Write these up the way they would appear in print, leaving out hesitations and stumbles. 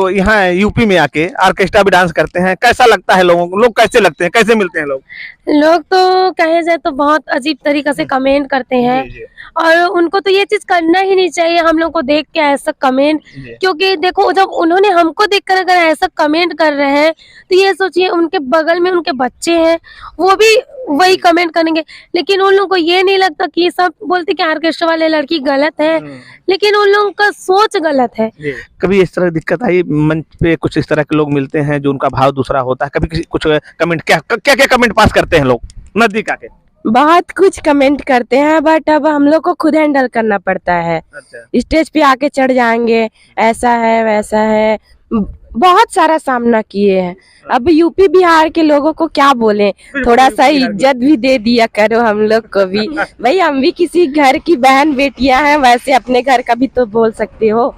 यहाँ यूपी में आके ऑर्केस्ट्रा भी डांस करते हैं, कैसा लगता है लोगों को? लोग कैसे लगते हैं, कैसे मिलते हैं लोग? लोग तो कहे जाए तो बहुत अजीब तरीके से कमेंट करते हैं जी, जी। और उनको तो ये चीज करना ही नहीं चाहिए हम लोग को देख के ऐसा कमेंट, जी। क्योंकि देखो जब उन्होंने हमको देखकर अगर ऐसा कमेंट कर रहे हैं तो ये सोचिए उनके बगल में उनके बच्चे हैं, वो भी वही कमेंट करेंगे। लेकिन उन लोगों को ये नहीं लगता कि सब बोलते कि ऑर्केस्ट्रा वाले लड़की गलत है, लेकिन उन लोगों का सोच गलत है। कभी इस तरह दिक्कत आई मंच पे, कुछ इस तरह के लोग मिलते हैं जो उनका भाव दूसरा होता है, कभी किसी कुछ कमेंट क्या क्या क्या कमेंट पास करते हैं लोग नजदीक आके? बहुत कुछ कमेंट करते हैं, बट अब हम लोग को खुद हैंडल करना पड़ता है। अच्छा। स्टेज पे आके चढ़ जाएंगे, ऐसा है वैसा है, बहुत सारा सामना किए हैं। अब यूपी बिहार के लोगों को क्या बोलें, थोड़ा सा इज्जत भी दे दिया करो हम लोग को भी। भाई हम भी किसी घर की बहन बेटियां हैं, वैसे अपने घर का भी तो बोल सकते हो।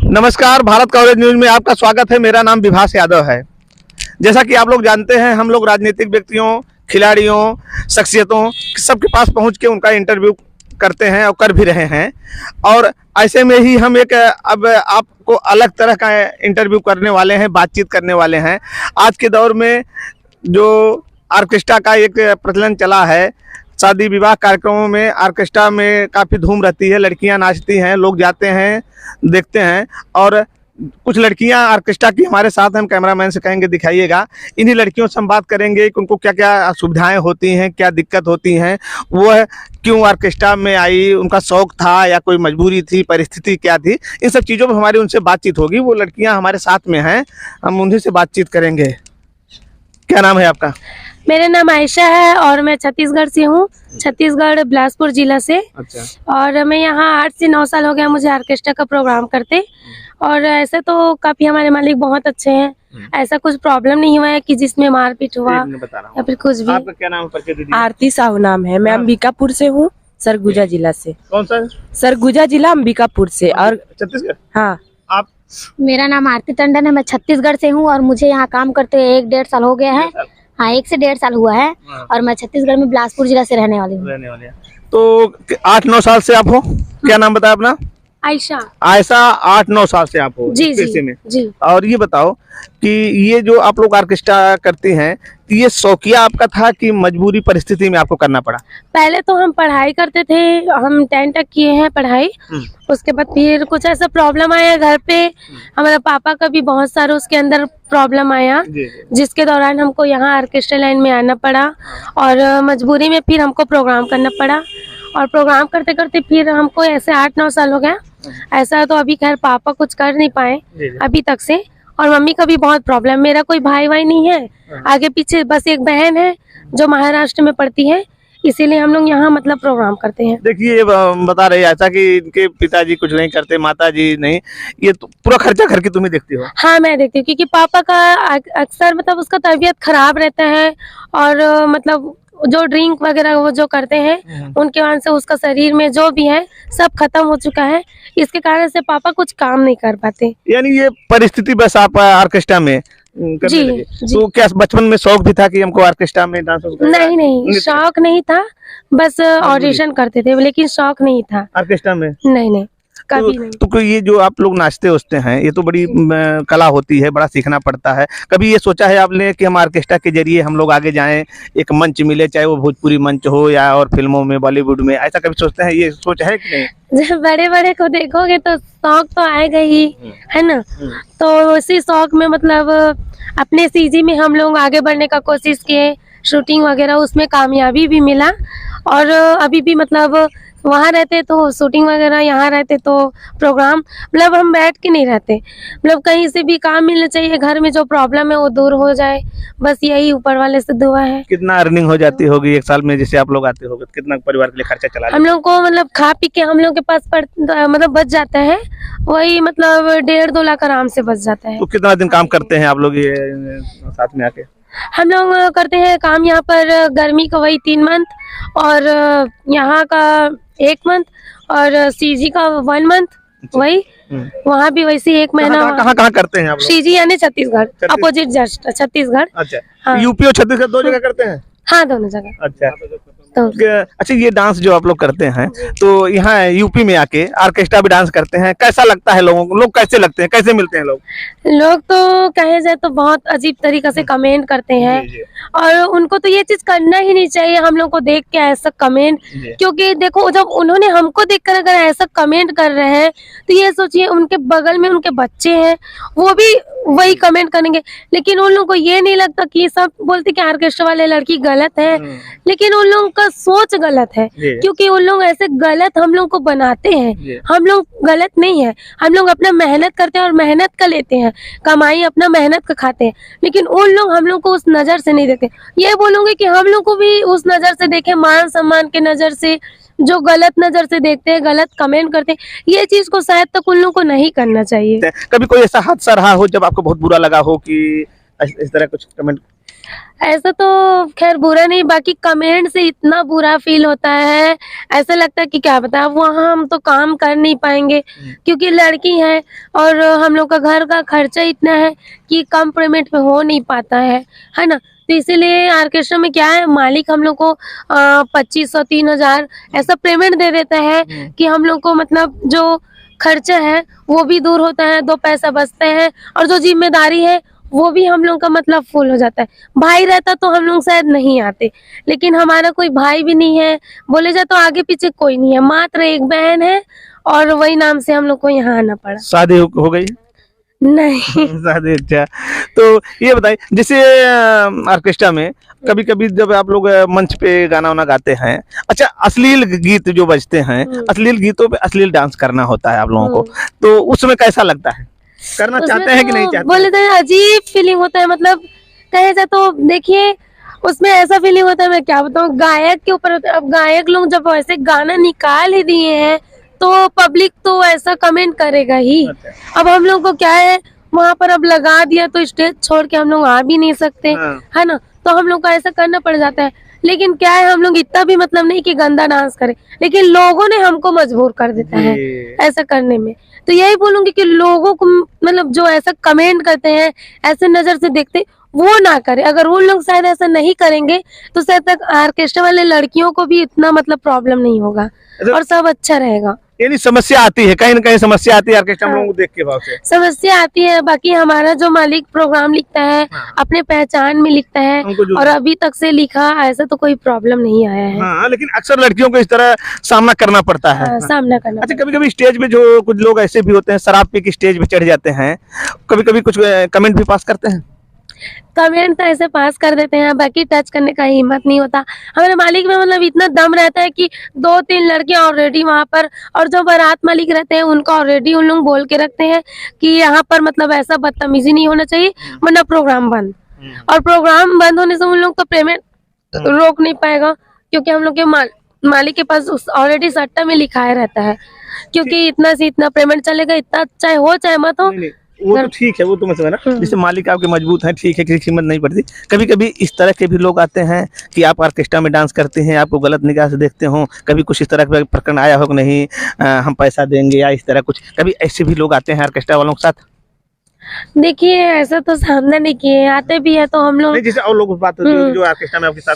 नमस्कार, भारत कवरेज न्यूज में आपका स्वागत है। मेरा नाम विभास यादव है। जैसा कि आप लोग जानते हैं, हम लोग राजनीतिक व्यक्तियों, खिलाड़ियों, शख्सियतों सबके पास पहुंच के उनका इंटरव्यू करते हैं और कर भी रहे हैं। और ऐसे में ही हम एक अब आपको अलग तरह का इंटरव्यू करने वाले हैं, बातचीत करने वाले हैं। आज के दौर में जो ऑर्केस्ट्रा का एक प्रचलन चला है, शादी विवाह कार्यक्रमों में ऑर्केस्ट्रा में काफ़ी धूम रहती है, लड़कियां नाचती हैं, लोग जाते हैं, देखते हैं। और कुछ लड़कियां ऑर्केस्ट्रा की हमारे साथ, हम कैमरामैन से कहेंगे दिखाइएगा। इन्हीं लड़कियों से हम बात करेंगे कि उनको क्या क्या सुविधाएं होती हैं, क्या दिक्कत होती हैं, वो क्यों ऑर्केस्ट्रा में आई, उनका शौक था या कोई मजबूरी थी, परिस्थिति क्या थी, इन सब चीज़ों पर हमारी उनसे बातचीत होगी। वो लड़कियाँ हमारे साथ में हैं, हम उन्हीं से बातचीत करेंगे। क्या नाम है आपका? मेरा नाम आयशा है और मैं छत्तीसगढ़ से हूँ, छत्तीसगढ़ बिलासपुर जिला से। अच्छा। और मैं यहाँ 8 से 9 साल हो गया मुझे ऑर्केस्ट्रा का प्रोग्राम करते। और ऐसे तो काफी हमारे मालिक बहुत अच्छे हैं, ऐसा कुछ प्रॉब्लम नहीं हुआ है कि जिसमें मारपीट हुआ या फिर कुछ भी। आपका क्या नाम है? आरती साहू नाम है, मैं अंबिकापुर से हूँ, सरगुजा जिला से। कौन सा? सरगुजा जिला अंबिकापुर से। और छत्तीसगढ़। हाँ, आप? मेरा नाम आरती टंडन है, मैं छत्तीसगढ़ से हूँ और मुझे यहाँ काम करते 1-1.5 साल हो गया है। हाँ, 1 से 1.5 साल हुआ है। और मैं छत्तीसगढ़ में बिलासपुर जिला से रहने वाली हूँ। तो 8-9 साल से आप हो? क्या नाम बताया अपना? आयशा। आयशा, 8-9 साल से आप हो जी इस पेशे में। जी। और ये बताओ कि ये जो आप लोग ऑर्केस्ट्रा करती हैं, ये शौकिया आपका था कि मजबूरी परिस्थिति में आपको करना पड़ा? पहले तो हम पढ़ाई करते थे, हम 10 तक किए हैं पढ़ाई। उसके बाद फिर कुछ ऐसा प्रॉब्लम आया घर पे, हमारे पापा का भी बहुत सारा उसके अंदर प्रॉब्लम आया, जिसके दौरान हमको यहाँ ऑर्केस्ट्रा लाइन में आना पड़ा। और मजबूरी में फिर हमको प्रोग्राम करना पड़ा। और प्रोग्राम करते करते फिर हमको ऐसे 8-9 साल हो गया। ऐसा तो अभी खैर पापा कुछ कर नहीं पाए अभी तक से। और मम्मी का भी बहुत प्रॉब्लम, मेरा कोई भाई वाई नहीं है, आगे पीछे बस एक बहन है जो महाराष्ट्र में पढ़ती है, इसीलिए हम लोग यहाँ मतलब प्रोग्राम करते हैं। देखिए, बता रहे ऐसा कि इनके पिताजी कुछ नहीं करते, माताजी नहीं, ये तो पूरा खर्चा घर की तुम्हें देखती हो? हाँ, मैं देखती हूँ, क्योंकि पापा का अक्सर मतलब उसका तबीयत खराब रहता है और मतलब जो ड्रिंक वगैरह वो जो करते हैं उनके वजह से उसका शरीर में जो भी है सब खत्म हो चुका है। इसके कारण से पापा कुछ काम नहीं कर पाते। यानी ये परिस्थिति बस आप ऑर्केस्ट्रा में करने लगे। तो क्या बचपन में शौक भी था कि हमको ऑर्केस्ट्रा में डांस करना? नहीं, शौक नहीं था, बस ऑडिशन करते थे, लेकिन शौक नहीं था ऑर्केस्ट्रा में। नहीं, कभी नहीं। तो ये जो आप लोग नाचते उचते हैं, ये तो बड़ी कला होती है, बड़ा सीखना पड़ता है। कभी ये सोचा है आपने कि हम ऑर्केस्ट्रा के जरिए हम लोग आगे जाएं, एक मंच मिले, चाहे वो भोजपुरी मंच हो या और फिल्मों में, बॉलीवुड में, ऐसा कभी सोचते हैं? ये सोच है कि नहीं? जब बड़े बड़े को देखोगे तो शौक तो आएगा ही, है ना। तो उसी शौक में मतलब अपने सीजी में हम लोग आगे बढ़ने का कोशिश किए, शूटिंग वगैरह उसमें कामयाबी भी मिला। और अभी भी मतलब वहाँ रहते तो शूटिंग वगैरह, यहाँ रहते तो प्रोग्राम, मतलब हम बैठ के नहीं रहते, मतलब कहीं से भी काम मिलना चाहिए, घर में जो प्रॉब्लम है वो दूर हो जाए, बस यही ऊपर वाले से दुआ है। कितना अर्निंग हो जाती होगी एक साल में, जैसे आप लोग आते होगे, कितना परिवार के लिए खर्चा चला? हम लोग को मतलब खा पी के हम लोग के पास मतलब बच जाता है, वही मतलब 1.5-2 लाख आराम से बच जाता है। तो कितना दिन काम करते हैं आप लोग ये साथ में आके? हम लोग करते हैं काम यहाँ पर गर्मी का वही 3 मंथ, और यहाँ का 1 मंथ, और सीजी का 1 मंथ, वही वहाँ भी वैसे 1 महीना। कहाँ करते हैं आप लोग? सीजी यानी छत्तीसगढ़, अपोजिट जस्ट छत्तीसगढ़। अच्छा। हाँ। यूपी और छत्तीसगढ़ 2 जगह करते हैं? हाँ, दोनों जगह। अच्छा। तो अच्छा, ये डांस जो आप लोग करते हैं तो यहाँ यूपी में आके ऑर्केस्ट्रा भी डांस करते हैं, कैसा लगता है लोगों को? लोग कैसे लगते हैं, कैसे मिलते हैं लोग? लोग तो कहे जाए तो बहुत अजीब तरीके से कमेंट करते हैं जी, जी। और उनको तो ये चीज करना ही नहीं चाहिए हम लोग को देख के ऐसा कमेंट, जी। क्योंकि देखो जब उन्होंने हमको देखकर अगर ऐसा कमेंट कर रहे हैं तो ये सोचिए उनके बगल में उनके बच्चे हैं, वो भी वही कमेंट करेंगे। लेकिन उन लोगों को ये नहीं लगता कि सब बोलते कि ऑर्केस्ट्रा वाले लड़की गलत है, लेकिन उन लोगों का सोच गलत है, जी। क्योंकि उन लोग ऐसे गलत हम लोग को बनाते जी। हैं। हम लोग गलत नहीं है, हम लोग अपना मेहनत करते हैं और मेहनत का लेते हैं, कमाई अपना मेहनत का खाते हैं, लेकिन उन लोग हम लोग को उस नजर से नहीं देखते। ये बोलूंगे कि हम लोग को भी उस नजर से देखे, मान सम्मान के नजर से, जो गलत नजर से देखते हैं, गलत कमेंट करते हैं, ये चीज को शायद तक उन लोगों को नहीं करना चाहिए। कभी कोई ऐसा हादसा रहा हो जब आपको बहुत बुरा लगा हो कि इस तरह कुछ कमेंट? ऐसा तो खैर बुरा नहीं, बाकी कमेंट से इतना बुरा फील होता है, ऐसा लगता है कि क्या बताएं, वहाँ हम तो काम कर नहीं पाएंगे क्योंकि लड़की है और हम लोग का घर का खर्चा इतना है कि कम पेमेंट में हो नहीं पाता है ना। तो इसीलिए ऑर्केस्ट्रा में क्या है, मालिक हम लोग को 2500 3000 ऐसा पेमेंट दे देता है कि हम लोग को मतलब जो खर्चा है वो भी दूर होता है, 2 पैसा बचते हैं और जो जिम्मेदारी है वो भी हम लोग का मतलब फुल हो जाता है। भाई रहता तो हम लोग शायद नहीं आते, लेकिन हमारा कोई भाई भी नहीं है, बोले जाए तो आगे पीछे कोई नहीं है, मात्र एक बहन है और वही नाम से हम लोग को यहाँ आना पड़ा। शादी हो गई? नहीं। शादी। अच्छा, तो ये बताइए जैसे ऑर्केस्ट्रा में कभी कभी जब आप लोग मंच पे गाना वाना गाते हैं, अच्छा अश्लील गीत जो बजते हैं, अश्लील गीतों पे अश्लील डांस करना होता है आप लोगों को, तो उसमें कैसा लगता है? करना चाहते हैं कि नहीं चाहते? बोले तो अजीब फीलिंग होता है, मतलब कहे जाए तो देखिए उसमें ऐसा फीलिंग होता है, मैं क्या बताऊँ, गायक के ऊपर होता है। अब गायक लोग जब ऐसे गाना निकाल ही दिए हैं तो पब्लिक तो ऐसा कमेंट करेगा ही। अब हम लोग को क्या है, वहाँ पर अब लगा दिया तो स्टेज छोड़ के हम लोग आ भी नहीं सकते, है ना, तो हम लोग को ऐसा करना पड़ जाता है। लेकिन क्या है, हम लोग इतना भी मतलब नहीं कि गंदा डांस करें, लेकिन लोगों ने हमको मजबूर कर देता है ऐसा करने में। तो यही बोलूंगी कि लोगों को मतलब जो ऐसा कमेंट करते हैं, ऐसे नजर से देखते, वो ना करे। अगर वो लोग शायद ऐसा नहीं करेंगे तो शायद तक ऑर्केस्ट्रा वाले लड़कियों को भी इतना मतलब प्रॉब्लम नहीं होगा और सब अच्छा रहेगा। यानी समस्या आती है, कहीं ना कहीं समस्या आती है ऑर्केस्ट्रा में लोगों को देख के भाव से। समस्या आती है, बाकी हमारा जो मालिक प्रोग्राम लिखता है अपने पहचान में लिखता है और अभी तक से लिखा, ऐसा तो कोई प्रॉब्लम नहीं आया है। हाँ, लेकिन अक्सर लड़कियों को इस तरह सामना करना पड़ता है। सामना करना। अच्छा, कभी कभी स्टेज पे जो कुछ लोग ऐसे भी होते हैं, शराब पी के स्टेज पे चढ़ जाते हैं, कभी कभी कुछ कमेंट भी पास करते हैं? कमेंट तो ऐसे पास कर देते हैं, बाकी टच करने का हिम्मत नहीं होता। हमारे मालिक में मतलब इतना दम रहता है कि 2-3 लड़कियां ऑलरेडी वहाँ पर, और जो बारात मालिक रहते हैं उनको ऑलरेडी उन लोग बोल के रखते हैं कि यहाँ पर मतलब ऐसा बदतमीजी नहीं होना चाहिए वरना प्रोग्राम बंद। और प्रोग्राम बंद होने से उन लोग तो पेमेंट रोक नहीं पाएगा, क्योंकि हम लोग के मालिक के पास ऑलरेडी सट्टा में लिखाया रहता है, क्योंकि इतना से इतना पेमेंट चलेगा, इतना चाहे हो चाहे मत हो। वो तो ठीक है, वो तो मैं समझ रहा हूं। जैसे मालिक आपके मजबूत हैं, ठीक है, किसी की हिम्मत नहीं पड़ती। कभी कभी इस तरह के भी लोग आते हैं कि आप ऑर्केस्ट्रा में डांस करते हैं, आपको गलत निगाह से देखते हो, कभी कुछ इस तरह का प्रकरण आया हो कि नहीं हम पैसा देंगे या इस तरह कुछ, कभी ऐसे भी लोग आते हैं ऑर्केस्ट्रा वालों के साथ? देखिए ऐसा तो सामना नहीं किए, आते भी है तो हम लोग, जैसे और लोग बात होती है जो ऑर्केस्ट्रा में आपके साथ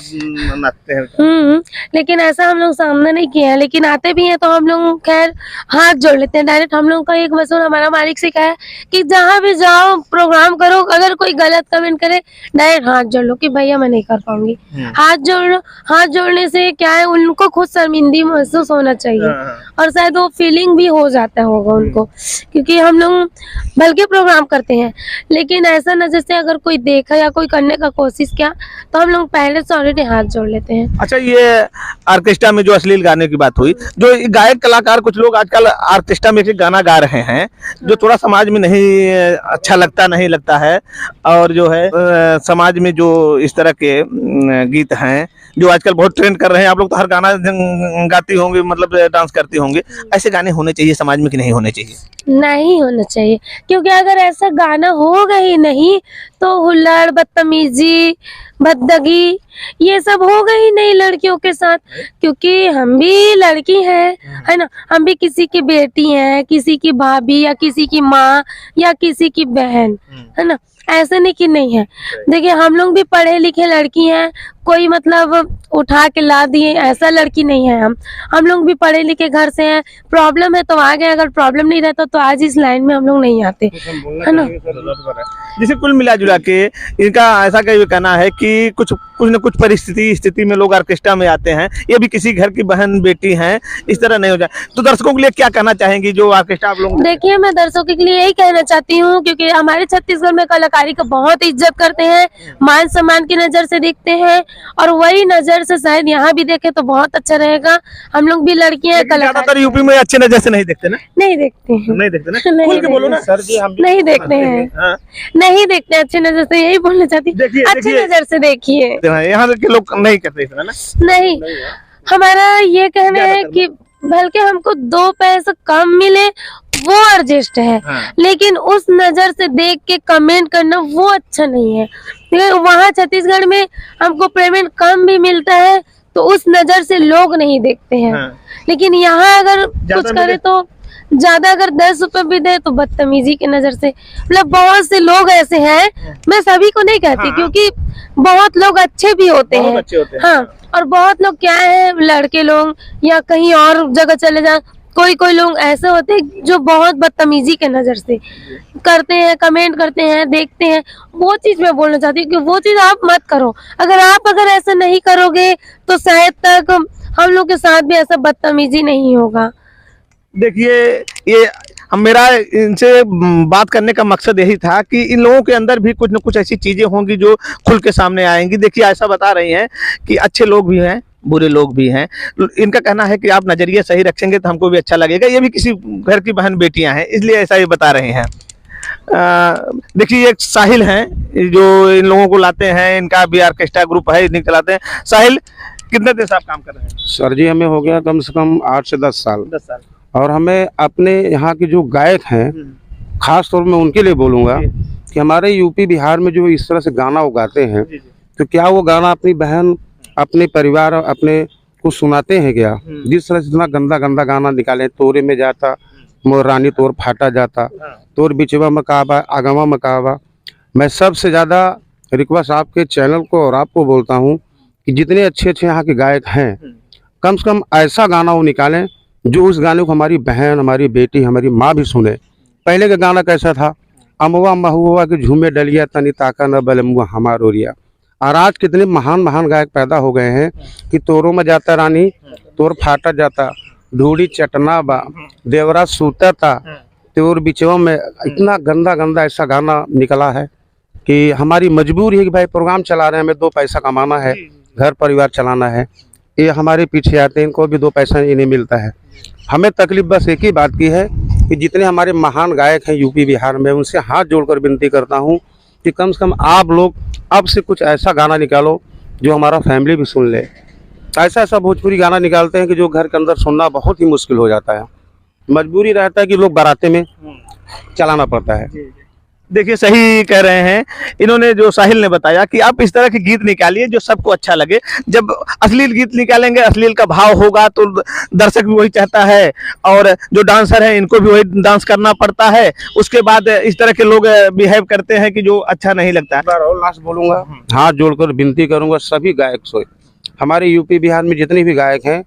नाचते हैं, लेकिन ऐसा हम लोग सामना नहीं किया है। लेकिन आते भी हैं तो हम लोग खैर हाथ जोड़ लेते हैं डायरेक्ट। हम लोग का एक वसूल हमारा मालिक से कहा है कि जहाँ भी जाओ प्रोग्राम करो, अगर कोई गलत कमेंट करे डायरेक्ट हाथ जोड़ लो कि भैया मैं नहीं कर पाऊंगी। हाथ जोड़ लो, हाथ जोड़ने से क्या है, उनको खुद शर्मिंदगी महसूस होना चाहिए और शायद वो फीलिंग भी हो जाता होगा उनको, क्योंकि हम लोग बल्कि प्रोग्राम करते हैं। लेकिन ऐसा न जैसे अगर कोई देखा या कोई करने का कोशिश किया तो हम लोग पहले से ऑलरेडी हाथ जोड़ लेते हैं। अच्छा, ये ऑर्केस्ट्रा में जो अश्लील गाने की बात हुई, जो गायक कलाकार कुछ लोग आजकल ऑर्केस्ट्रा में गाना गा रहे हैं जो थोड़ा समाज में नहीं अच्छा लगता नहीं लगता है, और जो है समाज में जो इस तरह के गीत हैं जो आजकल बहुत ट्रेंड कर रहे हैं, आप लोग तो हर गाना गाती होंगे, मतलब डांस करती होंगे, ऐसे गाने होने चाहिए समाज में कि नहीं होने चाहिए? नहीं होना चाहिए, क्योंकि अगर ऐसा गाना होगा ही नहीं तो हुल्लड़, बदतमीजी, भद्दगी ये सब होगा ही नहीं लड़कियों के साथ, क्योंकि हम भी लड़की हैं, है ना, हम भी किसी की बेटी हैं, किसी की भाभी या किसी की माँ या किसी की बहन, है ना, ऐसे नहीं कि नहीं है। देखिए हम लोग भी पढ़े लिखे लड़की हैं, कोई मतलब उठा के ला दिए, ऐसा लड़की नहीं है। हम लोग भी पढ़े लिखे घर से हैं, प्रॉब्लम है तो आ गए, अगर प्रॉब्लम नहीं रहता तो आज इस लाइन में हम लोग नहीं आते, है ना। जैसे कुल मिला जुला के इनका ऐसा कहीं कहना है कि कुछ न कुछ स्थिति में लोग ऑर्केस्ट्रा में आते हैं, ये भी किसी घर की बहन बेटी हैं, इस तरह नहीं हो जाए। तो दर्शकों के लिए क्या कहना चाहेंगी जो ऑर्केस्ट्रा आप लोग? देखिए, मैं दर्शकों के लिए यही कहना चाहती हूँ, क्योंकि हमारे छत्तीसगढ़ में कलाकारी को बहुत इज्जत करते हैं, मान सम्मान की नजर से देखते हैं, और वही नजर से शायद यहाँ भी देखे तो बहुत अच्छा रहेगा। हम लोग भी लड़कियां ज्यादातर यूपी में अच्छे नजर से नहीं देखते ना? नहीं देखते हैं, नहीं देखते ना? खुल के बोलो ना सर जी, हम नहीं देखते हैं, नहीं देखते अच्छी नजर से, यही बोलना चाहती हूँ, अच्छी नजर से देखिए। यहाँ के लोग नहीं करते इतना ना? नहीं, हमारा ये कहना है कि बल्कि हमको 2 पैसे कम मिले वो एडजस्ट है, लेकिन उस नजर से देख के कमेंट करना वो अच्छा नहीं है। वहाँ छत्तीसगढ़ में हमको पेमेंट कम भी मिलता है तो उस नजर से लोग नहीं देखते हैं, लेकिन यहाँ अगर कुछ करे तो ज्यादा, अगर 10 रुपए भी दे तो बदतमीजी की नजर से, मतलब बहुत से लोग ऐसे हैं, मैं सभी को नहीं कहती क्योंकि बहुत लोग अच्छे भी होते हैं, हाँ, और बहुत लोग क्या है, लड़के लोग या कहीं और जगह चले जाए, कोई लोग ऐसे होते हैं जो बहुत बदतमीजी के नजर से करते हैं, कमेंट करते हैं, देखते हैं। वो चीज मैं बोलना चाहती हूँ कि वो चीज आप मत करो। अगर ऐसा नहीं करोगे तो शायद तक हम लोग के साथ भी ऐसा बदतमीजी नहीं होगा। देखिए, ये मेरा इनसे बात करने का मकसद यही था कि इन लोगों के अंदर भी कुछ न कुछ ऐसी चीजें होंगी जो खुल के सामने आएंगी। देखिए, ऐसा बता रही हैं कि अच्छे लोग भी हैं, बुरे लोग भी हैं। इनका कहना है कि आप नजरिया सही रखेंगे तो हमको भी अच्छा लगेगा। ये भी किसी घर की बहन बेटियां हैं, इसलिए ऐसा ये बता रहे हैं। देखिए, एक साहिल हैं जो इन लोगों को लाते हैं, इनका भी ऑर्केस्ट्रा ग्रुप है, इन्हीं चलाते हैं। साहिल, कितने देर से आप काम कर रहे हैं? सर जी, हमें हो गया कम से कम 8 से 10 साल। 10 साल। और हमें अपने यहाँ के जो गायक हैं, खास तौर में उनके लिए बोलूँगा कि हमारे यूपी बिहार में जो इस तरह से गाना वो गाते हैं, तो क्या वो गाना अपनी बहन, अपने परिवार, अपने को सुनाते हैं क्या? जिस तरह से इतना गंदा गंदा गाना निकाले, तोरे में जाता मोर रानी तोर फाटा जाता, तोर बिचवा मकाबा आगवा मकाबा। मैं सबसे ज़्यादा रिक्वेस्ट आपके चैनल को और आपको बोलता हूँ कि जितने अच्छे अच्छे यहाँ के गायक हैं, कम से कम ऐसा गाना वो निकालें जो उस गाने को हमारी बहन, हमारी बेटी, हमारी माँ भी सुने। पहले का गाना कैसा था? अमवा महुआ के झूमे डलिया तनी ताका न बलमुआ हमार ओरिया। और आज कितने महान महान गायक पैदा हो गए हैं कि तोरों में जाता रानी तोर फाटा जाता, ढूढ़ी चटना बा, देवरा सूता था, तोर बिचवा में। इतना गंदा गंदा ऐसा गाना निकला है कि हमारी मजबूरी है कि भाई प्रोग्राम चला रहे हैं, हमें 2 पैसा कमाना है, घर परिवार चलाना है। ये हमारे पीछे आते हैं, इनको भी 2 पैसा इन्हें मिलता है। हमें तकलीफ बस एक ही बात की है कि जितने हमारे महान गायक हैं यूपी बिहार में, उनसे हाथ जोड़कर विनती करता हूं कि कम से कम आप लोग अब से कुछ ऐसा गाना निकालो जो हमारा फैमिली भी सुन ले। ऐसा ऐसा भोजपुरी गाना निकालते हैं कि जो घर के अंदर सुनना बहुत ही मुश्किल हो जाता है, मजबूरी रहता है कि लोग बाराते में चलाना पड़ता है। देखिए, सही कह रहे हैं इन्होंने, जो साहिल ने बताया कि आप इस तरह के गीत निकालिए जो सबको अच्छा लगे। जब अश्लील गीत निकालेंगे, अश्लील का भाव होगा तो दर्शक भी वही चाहता है, और जो डांसर हैं इनको भी वही डांस करना पड़ता है। उसके बाद इस तरह के लोग बिहेव करते हैं कि जो अच्छा नहीं लगता है। और लास्ट बोलूँगा, हाथ जोड़कर विनती करूँगा सभी गायक से, हमारे यूपी बिहार में जितने भी गायक हैं,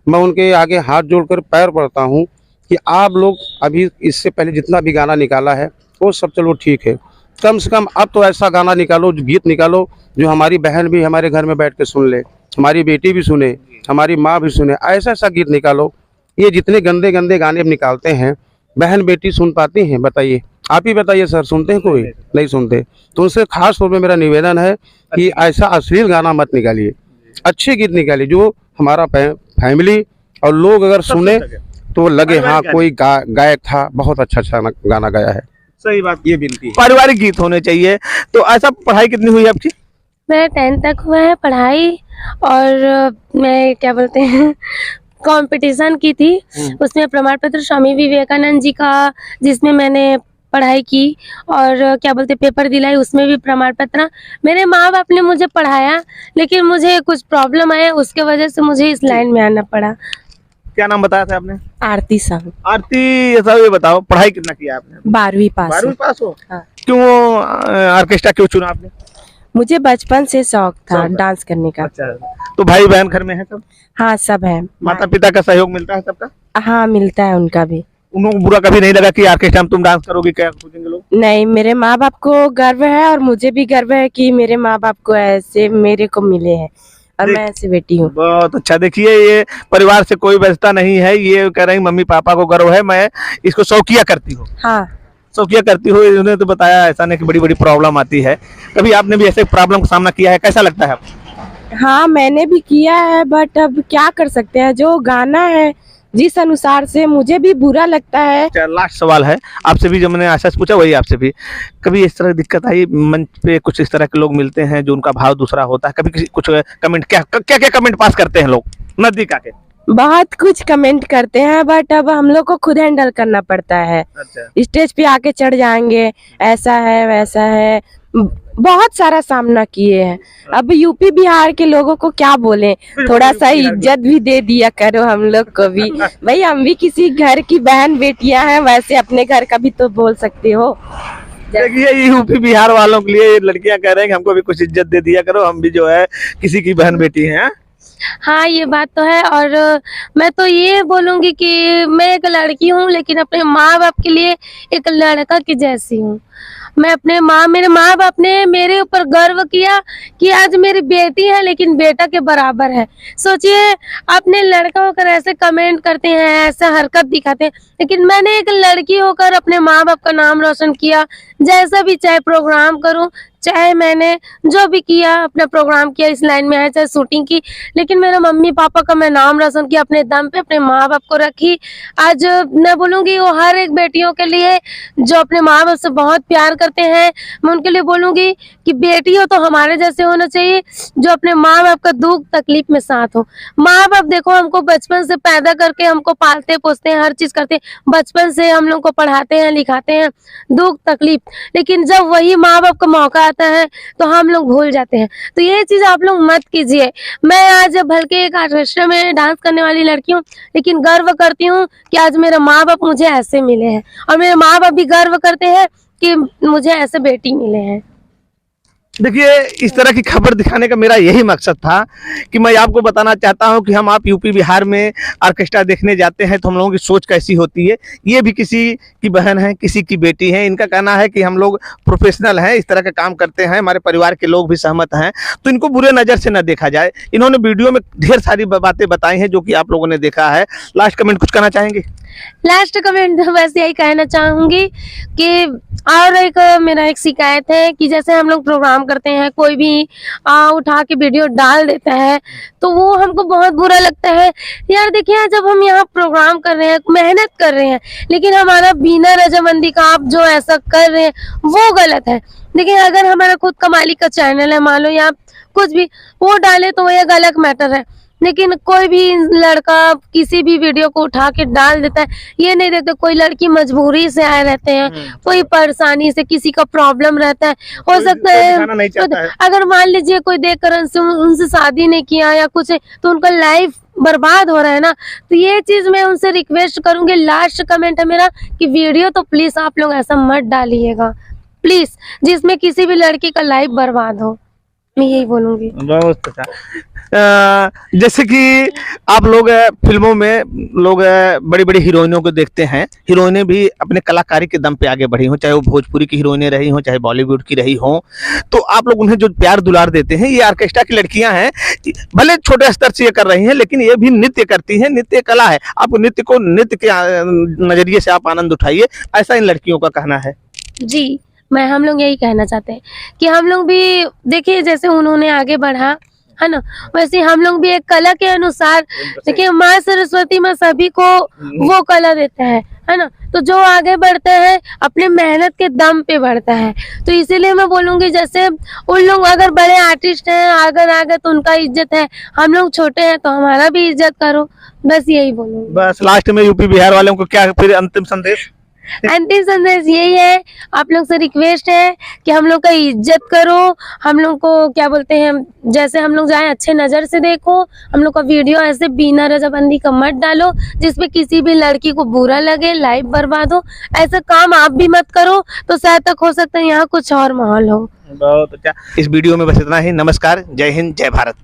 मैं उनके आगे हाथ जोड़कर पैर पड़ता हूँ कि आप लोग अभी इससे पहले जितना भी गाना निकाला है वो सब चलो ठीक है, कम से कम अब तो ऐसा गाना निकालो, जो गीत निकालो जो हमारी बहन भी हमारे घर में बैठ के सुन ले, हमारी बेटी भी सुने, हमारी माँ भी सुने। ऐसा ऐसा गीत निकालो। ये जितने गंदे गंदे गाने निकालते हैं, बहन बेटी सुन पाती हैं? बताइए, आप ही बताइए सर, सुनते हैं? कोई नहीं सुनते। तो उनसे खास तौर पर मेरा निवेदन है कि ऐसा अश्लील गाना मत निकालिए, अच्छे गीत निकालिए जो हमारा फैमिली और लोग अगर सुने तो लगे हाँ कोई गायक था, बहुत अच्छा गाना गाया है। सही बात, ये विनती है। पारिवारिक गीत होने चाहिए। तो ऐसा पढ़ाई कितनी हुई आपकी? मैं 10th तक हुआ है पढ़ाई, और मैं क्या बोलते हैं कंपटीशन की थी, उसमें प्रमाण पत्र स्वामी विवेकानंद जी का, जिसमें मैंने पढ़ाई की, और क्या बोलते पेपर दिलाई, उसमें भी प्रमाण पत्र। मेरे माँ बाप ने मुझे पढ़ाया, लेकिन मुझे कुछ प्रॉब्लम आया, उसके वजह से मुझे इस लाइन में आना पड़ा। क्या नाम बताया था आपने? आरती साहू। आरती, ये बताओ पढ़ाई कितना किया आपने? 12वीं पास। 12वीं पास हो? हाँ। क्यों ऑर्केस्ट्रा क्यों चुना आपने? मुझे बचपन से शौक था डांस करने का। अच्छा, तो भाई बहन घर में है सब? हाँ सब है। माता पिता का सहयोग मिलता है सबका? हाँ मिलता है उनका भी। उनको बुरा कभी नहीं लगा कि ऑर्केस्ट्रा में तुम डांस करोगे, क्या सोचेंगे लोग? नहीं, मेरे माँ बाप को गर्व है और मुझे भी गर्व है कि मेरे माँ बाप को ऐसे मेरे को मिले हैं और मैं ऐसी बेटी हूँ। बहुत अच्छा। देखिए, ये परिवार से कोई व्यवस्था नहीं है, ये कह रही मम्मी पापा को गर्व है, मैं इसको शौकिया करती हूँ। हाँ शौकिया करती हो, इन्होंने तो बताया ऐसा नहीं कि बड़ी बड़ी प्रॉब्लम आती है। कभी आपने भी ऐसे प्रॉब्लम का सामना किया है, कैसा लगता है आपको? हाँ मैंने भी किया है, बट अब क्या कर सकते हैं, जो गाना है जिस अनुसार से मुझे भी बुरा लगता है। अच्छा, लास्ट सवाल है आपसे भी, जो मैंने आशा से पूछा वही आपसे भी, कभी इस तरह की दिक्कत आई मंच पे, कुछ इस तरह के लोग मिलते हैं जो उनका भाव दूसरा होता है, कभी किसी कुछ कमेंट क्या क्या क्या कमेंट पास करते हैं लोग नजदीक आके? बहुत कुछ कमेंट करते हैं, बट अब हम लोग को खुद हैंडल करना पड़ता है। अच्छा, स्टेज पे आके चढ़ जाएंगे, ऐसा है वैसा है, बहुत सारा सामना किए हैं। अब यूपी बिहार के लोगों को क्या बोलें, थोड़ा सा इज्जत भी दे दिया करो हम लोग को भी। भाई हम भी किसी घर की बहन बेटियां हैं, वैसे अपने घर का भी तो बोल सकते हो। देखिए यूपी बिहार वालों के लिए लड़कियां कह रहे हैं कि हमको भी कुछ इज्जत दे दिया करो, हम भी जो है किसी की बहन बेटी हैं। हाँ ये बात तो है। और मैं तो ये बोलूंगी कि मैं एक लड़की हूँ, लेकिन अपने माँ बाप के लिए एक लड़का की जैसी हूँ। मैं मेरे माँ बाप ने मेरे ऊपर गर्व किया कि आज मेरी बेटी है लेकिन बेटा के बराबर है। सोचिए, अपने लड़का होकर ऐसे कमेंट करते हैं, ऐसे हरकत दिखाते हैं, लेकिन मैंने एक लड़की होकर अपने माँ बाप का नाम रोशन किया। जैसा भी, चाहे प्रोग्राम करूं, चाहे मैंने जो भी किया, अपना प्रोग्राम किया, इस लाइन में है, चाहे शूटिंग की, लेकिन मेरे मम्मी पापा का मैं नाम रोशन किया, अपने दम पे अपने माँ बाप को रखी। आज मैं बोलूंगी वो हर एक बेटियों के लिए जो अपने माँ बाप से बहुत प्यार करते हैं, मैं उनके लिए बोलूंगी कि बेटी हो तो हमारे जैसे होना चाहिए, जो अपने माँ बाप का दुख तकलीफ में साथ हो। माँ बाप देखो, हमको बचपन से पैदा करके हमको पालते पोसते हैं, हर चीज करते हैं, बचपन से हम लोग को पढ़ाते हैं लिखाते हैं, दुख तकलीफ, लेकिन जब वही माँ बाप का मौका आता है तो हम लोग भूल जाते हैं। तो ये चीज आप लोग मत कीजिए। मैं आज भलके एक ऑर्केस्ट्रा में डांस करने वाली लड़की हूँ, लेकिन गर्व करती हूँ कि आज मेरे माँ बाप मुझे ऐसे मिले हैं, और मेरे माँ बाप भी गर्व करते हैं कि मुझे ऐसे बेटी मिले हैं। देखिए, इस तरह की खबर दिखाने का मेरा यही मकसद था कि मैं आपको बताना चाहता हूं कि हम आप यूपी बिहार में ऑर्केस्ट्रा देखने जाते हैं तो हम लोगों की सोच कैसी होती है। ये भी किसी की बहन है, किसी की बेटी है। इनका कहना है कि हम लोग प्रोफेशनल हैं, इस तरह का काम करते हैं, हमारे परिवार के लोग भी सहमत हैं, तो इनको बुरे नज़र से न देखा जाए। इन्होंने वीडियो में ढेर सारी बातें बताई हैं जो कि आप लोगों ने देखा है। लास्ट कमेंट कुछ कहना चाहेंगे? लास्ट कमेंट बस यही कहना चाहूंगी कि और मेरा एक शिकायत है कि जैसे हम लोग प्रोग्राम करते हैं, कोई भी उठा के वीडियो डाल देता है तो वो हमको बहुत बुरा लगता है। यार देखिए, जब हम यहाँ प्रोग्राम कर रहे हैं, मेहनत कर रहे हैं, लेकिन हमारा बिना रजामंदी का आप जो ऐसा कर रहे हैं वो गलत है। देखिए, अगर हमारा खुद का मालिक का चैनल है, मान लो, या कुछ भी वो डाले तो ये अलग मैटर है, लेकिन कोई भी लड़का किसी भी वीडियो को उठा के डाल देता है। ये नहीं देखते कोई लड़की मजबूरी से आए रहते हैं, कोई परेशानी से, किसी का प्रॉब्लम रहता है, हो सकता है अगर मान लीजिए कोई देखकर उनसे शादी नहीं किया या कुछ, तो उनका लाइफ बर्बाद हो रहा है ना। तो ये चीज मैं उनसे रिक्वेस्ट करूंगी, लास्ट कमेंट है मेरा कि वीडियो तो प्लीज आप लोग ऐसा मत डालिएगा प्लीज, जिसमें किसी भी लड़की का लाइफ बर्बाद हो। मैं यही बोलूंगी। बहुत अच्छा। जैसे कि आप लोग फिल्मों में लोग बड़ी बड़ी हीरोइनों को देखते हैं, हीरोइनें भी अपने कलाकारी के दम पे आगे बढ़ी हों, चाहे वो भोजपुरी की हीरोइनें रही हों, चाहे बॉलीवुड की रही हों, तो आप लोग उन्हें जो प्यार दुलार देते हैं। ये ऑर्केस्ट्रा की लड़कियां हैं, भले छोटे स्तर से ये कर रही हैं, लेकिन ये भी नृत्य करती हैं, नृत्य कला है। आप नृत्य को नृत्य के नजरिए से आप आनंद उठाइए, ऐसा इन लड़कियों का कहना है। जी, हम लोग यही कहना चाहते हैं कि हम लोग भी देखिए, जैसे उन्होंने आगे बढ़ा है ना, वैसे हम लोग भी एक कला के अनुसार, देखिए माँ सरस्वती माँ सभी को वो कला देता है ना। तो जो आगे बढ़ता है अपने मेहनत के दम पे बढ़ता है। तो इसीलिए मैं बोलूंगी, जैसे उन लोग अगर बड़े आर्टिस्ट हैं, आगे तो उनका इज्जत है, हम लोग छोटे हैं तो हमारा भी इज्जत करो, बस यही बोलूंगी। बस लास्ट में यूपी बिहार वालों को क्या फिर अंतिम संदेश? अंतिम संदेश यही है, आप लोग से रिक्वेस्ट है कि हम लोग का इज्जत करो, हम लोग को क्या बोलते हैं, जैसे हम लोग जाए अच्छे नजर से देखो, हम लोग का वीडियो ऐसे बिना रजामंदी का मत डालो जिसपे किसी भी लड़की को बुरा लगे, लाइफ बर्बाद हो। ऐसा काम आप भी मत करो, तो शायद तक हो सकता है यहाँ कुछ और माहौल हो। बहुत अच्छा। इस वीडियो में बस इतना ही। नमस्कार, जय हिंद, जय भारत।